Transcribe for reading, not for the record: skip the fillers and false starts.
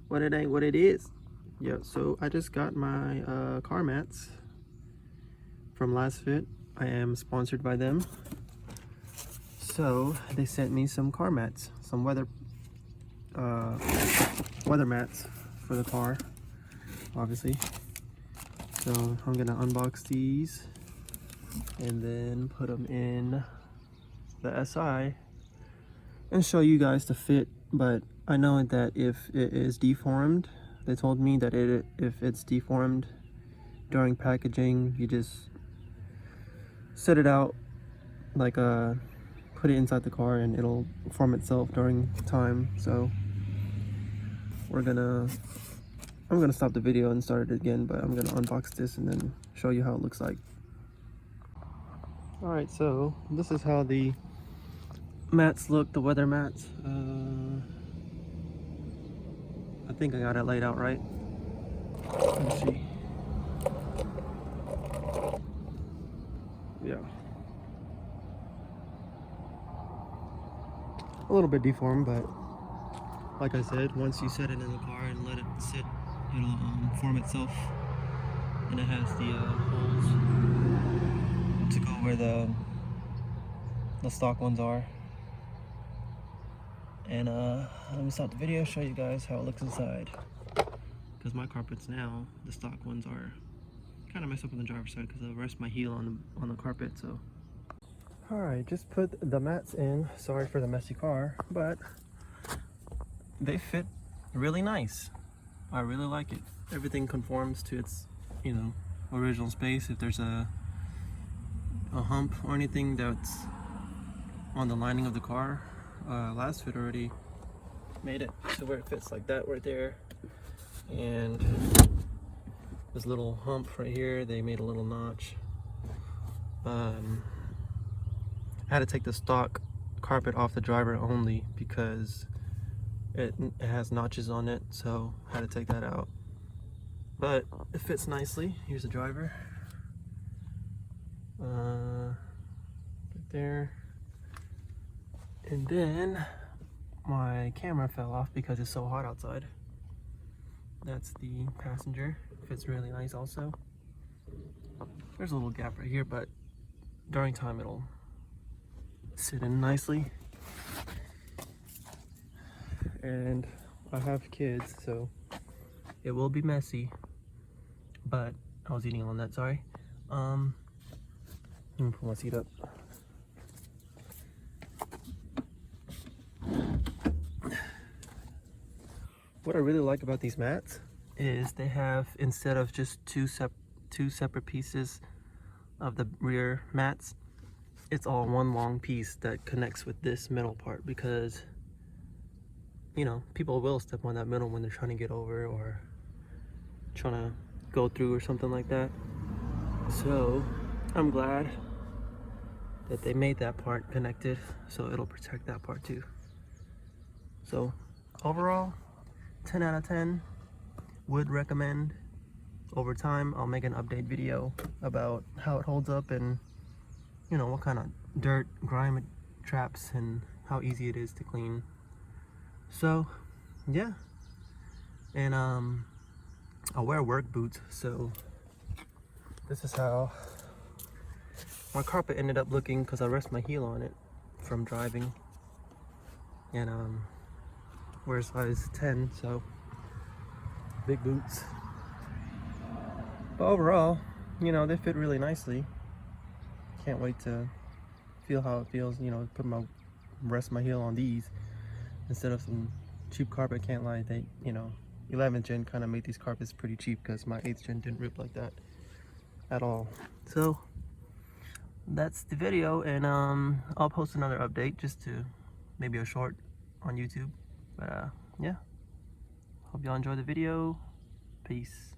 what it ain't what it is. Yeah, so I just got my car mats from LASFIT. I am sponsored by them. So they sent me some car mats, some weather mats for the car, obviously. So I'm gonna unbox these and then put them in the SI and show you guys the fit. But I know that if it is deformed, they told me that if it's deformed during packaging, you just set it out, like put it inside the car and it'll form itself during time. So I'm gonna stop the video and start it again, but I'm gonna unbox this and then show you how it looks like. Alright, so this is how the mats look, the weather mats. I think I got it laid out right. Let's see. Yeah. A little bit deformed, but like I said, once you set it in the car and let it sit, it'll form itself. And it has the holes to go where the stock ones are. And let me stop the video, show you guys how it looks inside. Because my carpets now, the stock ones are kind of messed up on the driver's side because I rest my heel on the carpet. So alright, just put the mats in. Sorry for the messy car, but they fit really nice. I really like it. Everything conforms to its, you know, original space. If there's a hump or anything that's on the lining of the car, LASFIT already made it to where it fits like that right there. And this little hump right here, they made a little notch. I had to take the stock carpet off the driver only because it has notches on it, so I had to take that out. But it fits nicely. Here's the driver. Right there. And then my camera fell off because it's so hot outside. That's the passenger. Fits really nice also. There's a little gap right here, but during time it'll sit in nicely. And I have kids, so it will be messy, but I was eating on that, sorry. Let me pull my seat up. What I really like about these mats is they have, instead of just two separate pieces of the rear mats, it's all one long piece that connects with this middle part, because you know, people will step on that middle when they're trying to get over or trying to go through or something like that. So I'm glad that they made that part connected, so it'll protect that part too. So overall, 10 out of 10. Would recommend. Over time I'll make an update video about how it holds up and, you know, what kind of dirt, grime it traps and how easy it is to clean. So yeah, and I wear work boots, so this is how my carpet ended up looking, because I rest my heel on it from driving, and wear size 10, so big boots. But overall, you know, they fit really nicely. Can't wait to feel how it feels, you know, rest my heel on these instead of some cheap carpet. Can't lie, they, you know, 11th gen kind of made these carpets pretty cheap, because my 8th gen didn't rip like that at all. So that's the video, and I'll post another update, just to maybe a short on YouTube. But yeah, hope y'all enjoy the video. Peace.